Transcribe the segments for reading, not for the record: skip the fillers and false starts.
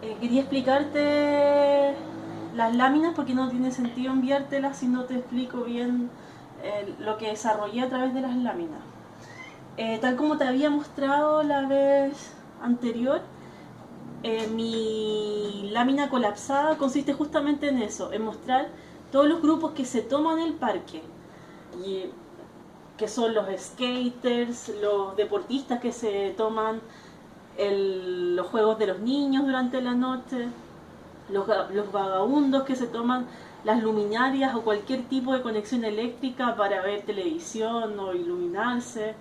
Quería explicarte las láminas porque no tiene sentido enviártelas si no te explico bien lo que desarrollé a través de las láminas. Tal como te había mostrado la vez anterior, mi lámina colapsada consiste justamente en eso, en mostrar todos los grupos que se toman el parque, y, que son los skaters, los deportistas que se toman los juegos de los niños durante la noche, los vagabundos que se toman las luminarias o cualquier tipo de conexión eléctrica para ver televisión o iluminarse,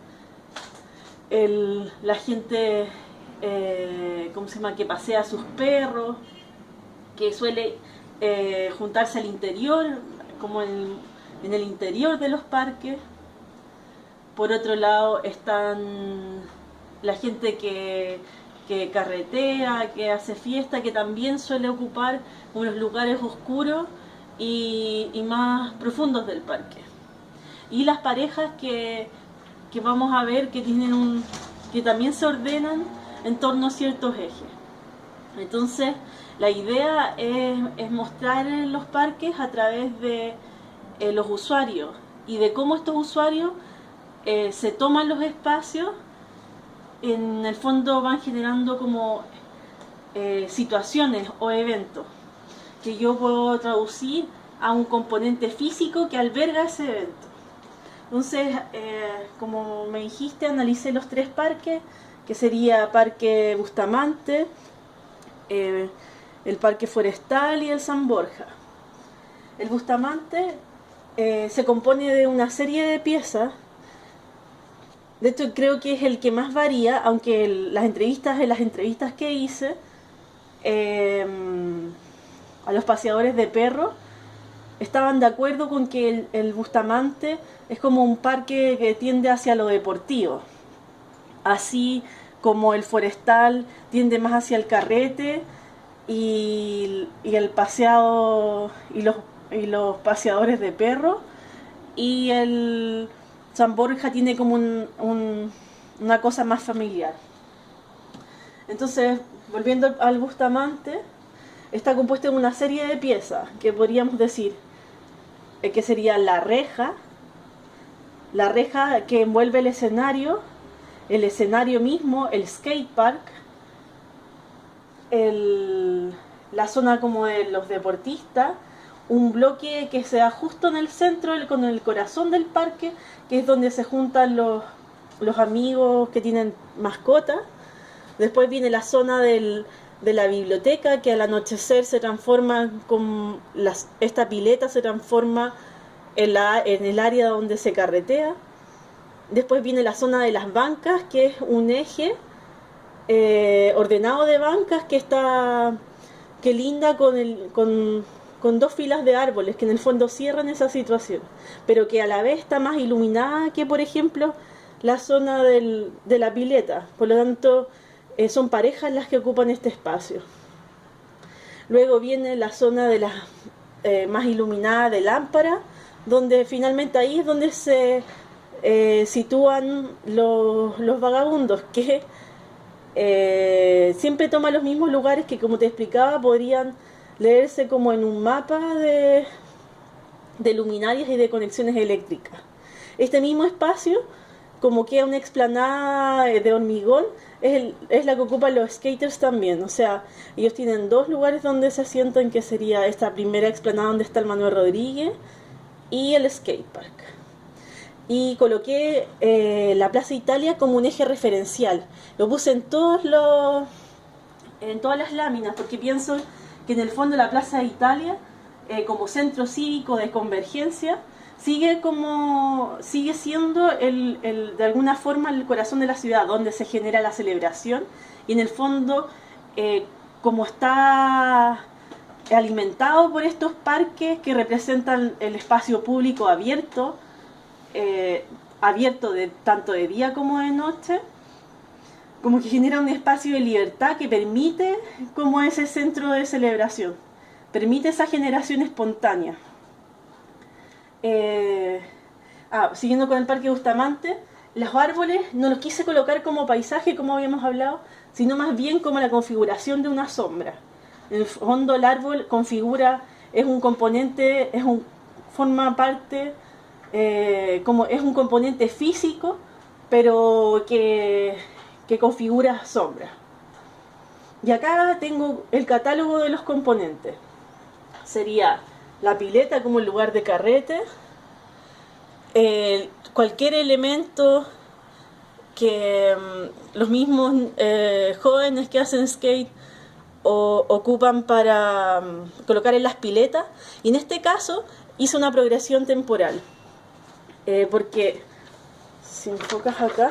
la gente ¿cómo se llama? Que pasea a sus perros, que suele juntarse al interior, como en el interior de los parques. Por otro lado están la gente que carretea, que hace fiesta, que también suele ocupar unos lugares oscuros y más profundos del parque. Y las parejas que vamos a ver que tienen que también se ordenan en torno a ciertos ejes. Entonces, la idea es mostrar en los parques a través de los usuarios y de cómo estos usuarios se toman los espacios. En el fondo van generando como situaciones o eventos que yo puedo traducir a un componente físico que alberga ese evento. Entonces, como me dijiste, analicé los tres parques, que sería Parque Bustamante, el Parque Forestal y el San Borja. El Bustamante se compone de una serie de piezas. De hecho, creo que es el que más varía, aunque en las entrevistas que hice eh, a los paseadores de perros estaban de acuerdo con que el Bustamante es como un parque que tiende hacia lo deportivo, así como el Forestal tiende más hacia el carrete y el paseado y los paseadores de perros, y el San Borja tiene como una cosa más familiar. Entonces, volviendo al Bustamante, está compuesto de una serie de piezas que podríamos decir que sería la reja que envuelve el escenario mismo, el skate park, la zona como de los deportistas, un bloque que se da justo en el centro, con el corazón del parque, que es donde se juntan los amigos que tienen mascotas. Después viene la zona de la biblioteca, que al anochecer se transforma con esta pileta se transforma en el área donde se carretea. Después viene la zona de las bancas, que es un eje ordenado de bancas que linda con dos filas de árboles que en el fondo cierran esa situación, pero que a la vez está más iluminada que, por ejemplo, la zona de la pileta. Por lo tanto, son parejas las que ocupan este espacio. Luego viene la zona de más iluminada de lámpara, donde finalmente ahí es donde se sitúan los vagabundos, que siempre toman los mismos lugares que, como te explicaba, podrían leerse como en un mapa de luminarias y de conexiones eléctricas. Este mismo espacio, como queda una explanada de hormigón, es la que ocupan los skaters también. O sea, ellos tienen dos lugares donde se sientan, que sería esta primera explanada donde está el Manuel Rodríguez y el skatepark. Y coloqué la Plaza Italia como un eje referencial. Lo puse en todas las láminas, porque pienso que en el fondo la Plaza Italia, como centro cívico de convergencia, sigue siendo de alguna forma el corazón de la ciudad, donde se genera la celebración, y en el fondo, como está alimentado por estos parques que representan el espacio público abierto, tanto de día como de noche, como que genera un espacio de libertad que permite como ese centro de celebración, permite esa generación espontánea. Siguiendo con el Parque Bustamante, los árboles no los quise colocar como paisaje, como habíamos hablado, sino más bien como la configuración de una sombra. En el fondo el árbol configura, es un componente, forma parte, como es un componente físico, pero que configura sombra. Y acá tengo el catálogo de los componentes. Sería la pileta como el lugar de carrete, cualquier elemento que los mismos jóvenes que hacen skate ocupan para colocar en las piletas. Y en este caso hice una progresión temporal, porque si enfocas acá,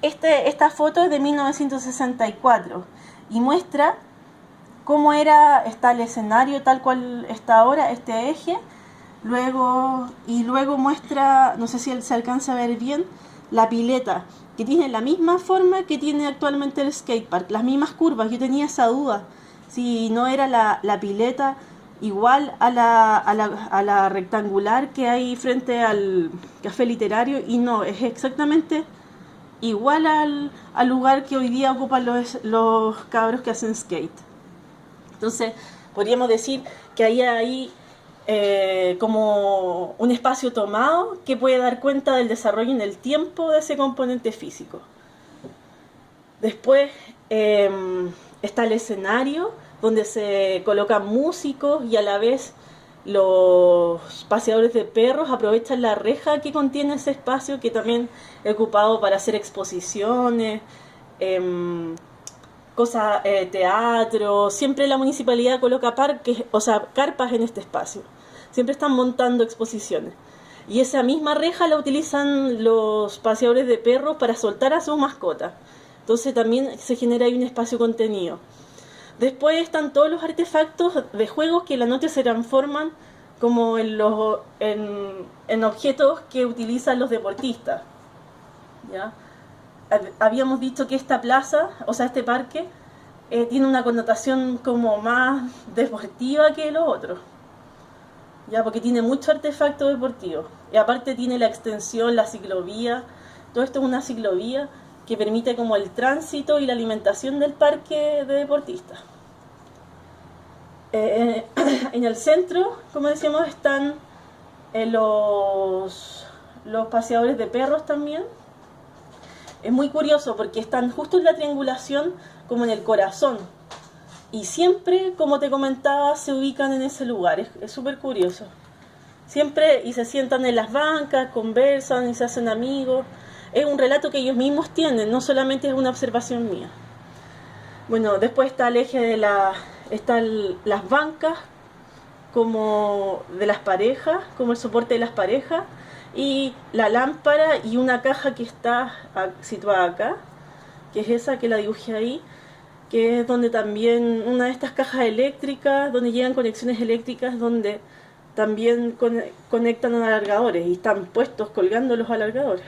esta foto es de 1964 y muestra cómo está el escenario tal cual está ahora, este eje. Luego muestra, no sé si se alcanza a ver bien, la pileta, que tiene la misma forma que tiene actualmente el skatepark, las mismas curvas. Yo tenía esa duda, si no era la pileta igual a la rectangular que hay frente al café literario, y no, es exactamente igual al lugar que hoy día ocupan los cabros que hacen skate. Entonces podríamos decir que hay como un espacio tomado que puede dar cuenta del desarrollo en el tiempo de ese componente físico. Después está el escenario, donde se colocan músicos y a la vez los paseadores de perros aprovechan la reja que contiene ese espacio, que también he ocupado para hacer exposiciones, teatro. Siempre la municipalidad coloca carpas en este espacio. Siempre están montando exposiciones. Y esa misma reja la utilizan los paseadores de perros para soltar a sus mascotas. Entonces también se genera ahí un espacio contenido. Después están todos los artefactos de juegos que en la noche se transforman como en objetos que utilizan los deportistas. ¿Ya? Habíamos dicho que esta plaza, este parque, tiene una connotación como más deportiva que los otros, ya, porque tiene mucho artefacto deportivo. Y aparte tiene la extensión, la ciclovía. Todo esto es una ciclovía que permite como el tránsito y la alimentación del parque de deportistas. En el centro, como decíamos, están los paseadores de perros también. Es muy curioso porque están justo en la triangulación, como en el corazón. Y siempre, como te comentaba, se ubican en ese lugar. Es súper curioso. Siempre, y se sientan en las bancas, conversan y se hacen amigos. Es un relato que ellos mismos tienen, no solamente es una observación mía. Bueno, después está el eje están las bancas como de las parejas, como el soporte de las parejas, y la lámpara y una caja que está situada acá, que es esa que la dibujé ahí, que es donde también una de estas cajas eléctricas, donde llegan conexiones eléctricas, donde también conectan a alargadores y están puestos colgando los alargadores.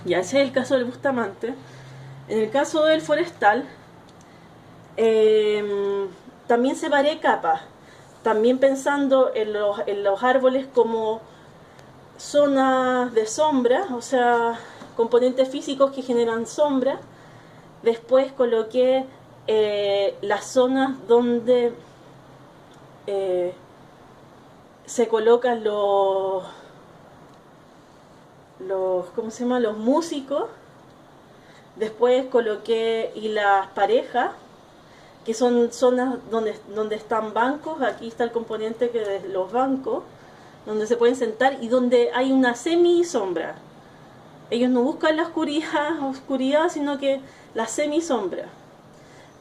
Ya, ese es el caso del Bustamante. En el caso del Forestal, también separé capas, también pensando en los árboles como zonas de sombra, o sea, componentes físicos que generan sombra. Después coloqué las zonas donde se colocan los músicos. Después coloqué y las parejas, que son zonas donde están bancos. Aquí está el componente que de los bancos, donde se pueden sentar y donde hay una semi-sombra. Ellos no buscan la oscuridad, sino que la semi-sombra.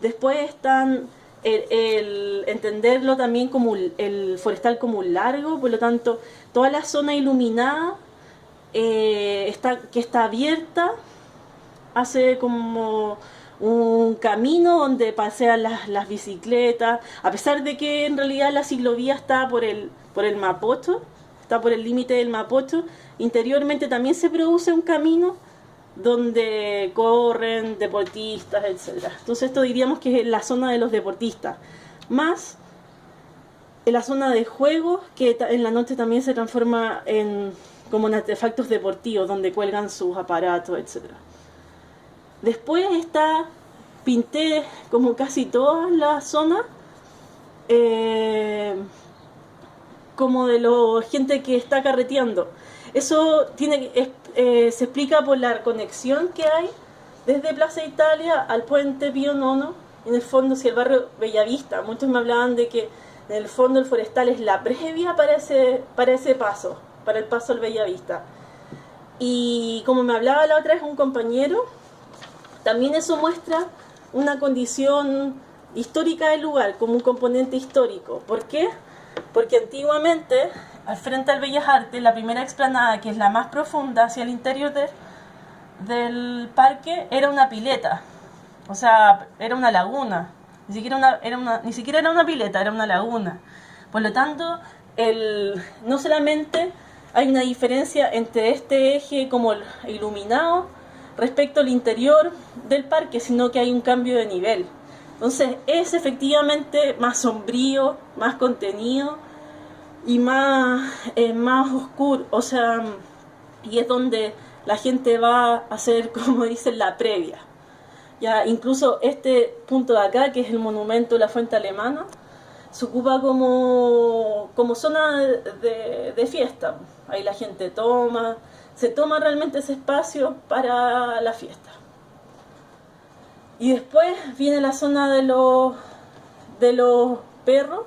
Después están el entenderlo también como el forestal como un largo, por lo tanto, toda la zona iluminada que está abierta, hace como un camino donde pasean las bicicletas, a pesar de que en realidad la ciclovía está por el Mapocho, está por el límite del Mapocho. Interiormente también se produce un camino donde corren deportistas, etc. Entonces esto diríamos que es la zona de los deportistas, más en la zona de juegos, que en la noche también se transforma en como en artefactos deportivos donde cuelgan sus aparatos, etc. Después pinté como casi toda la zona, como de la gente que está carreteando. Eso se explica por la conexión que hay desde Plaza Italia al puente Pío IX, en el fondo hacia el barrio Bellavista. Muchos me hablaban de que en el fondo el forestal es la previa para ese paso, para el paso al Bellavista. Y como me hablaba la otra vez un compañero, también eso muestra una condición histórica del lugar, como un componente histórico. ¿Por qué? Porque antiguamente, al frente al Bellas Artes, la primera explanada, que es la más profunda hacia el interior del parque, era una pileta. O sea, era una laguna. Ni siquiera era una pileta, era una laguna. Por lo tanto, no solamente hay una diferencia entre este eje como iluminado respecto al interior del parque, sino que hay un cambio de nivel. Entonces es efectivamente más sombrío, más contenido y más oscuro, o sea, y es donde la gente va a hacer, como dicen, la previa. Ya incluso este punto de acá, que es el monumento de la Fuente Alemana, se ocupa como zona de fiesta. Ahí la gente se toma realmente ese espacio para la fiesta. Y después viene la zona de los perros,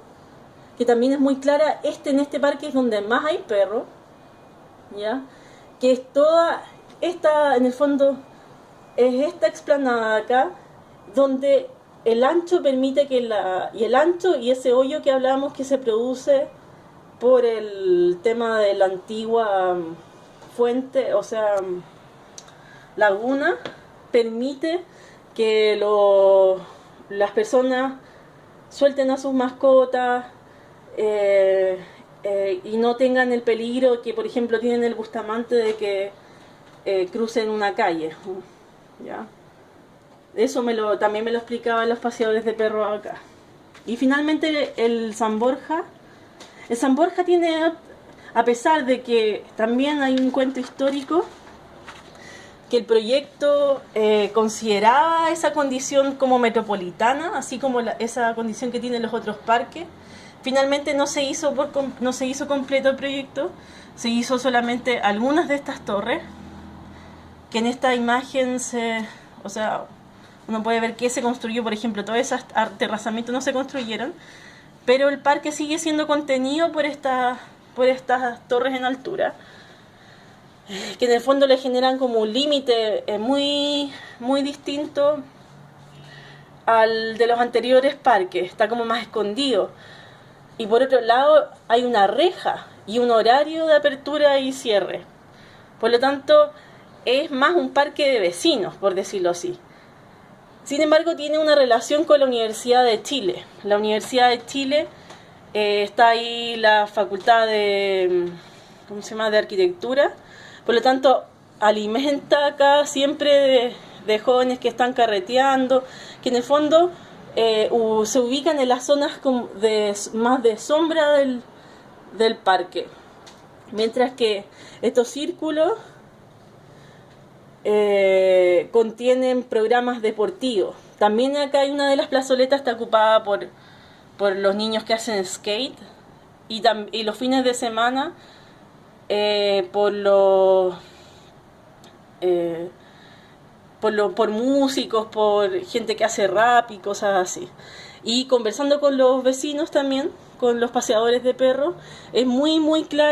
que también es muy clara. En este parque es donde más hay perros, ¿ya? Que es toda esta, en el fondo, es esta explanada acá, donde el ancho permite el ancho y ese hoyo que hablábamos que se produce por el tema de la antigua fuente, o sea, laguna, permite que las personas suelten a sus mascotas y no tengan el peligro que, por ejemplo, tienen el Bustamante de que crucen una calle, ¿ya? Eso también me lo explicaban los paseadores de perros acá. Y finalmente el San Borja. El San Borja tiene, a pesar de que también hay un cuento histórico, que el proyecto consideraba esa condición como metropolitana, así como esa condición que tienen los otros parques. Finalmente no se hizo completo el proyecto, se hizo solamente algunas de estas torres, que en esta imagen o sea, uno puede ver que se construyó, por ejemplo, todos esos aterrazamientos no se construyeron, pero el parque sigue siendo contenido por estas torres en altura, que en el fondo le generan como un límite muy, muy distinto al de los anteriores parques. Está como más escondido. Y por otro lado hay una reja y un horario de apertura y cierre. Por lo tanto, es más un parque de vecinos, por decirlo así. Sin embargo, tiene una relación con la Universidad de Chile. La Universidad de Chile está ahí la Facultad de Arquitectura. Por lo tanto, alimenta acá siempre de jóvenes que están carreteando, que en el fondo se ubican en las zonas más de sombra del parque. Mientras que estos círculos contienen programas deportivos. También acá hay una de las plazoletas está ocupada por los niños que hacen skate y los fines de semana por músicos, por gente que hace rap y cosas así. Y conversando con los vecinos también, con los paseadores de perros, es muy muy claro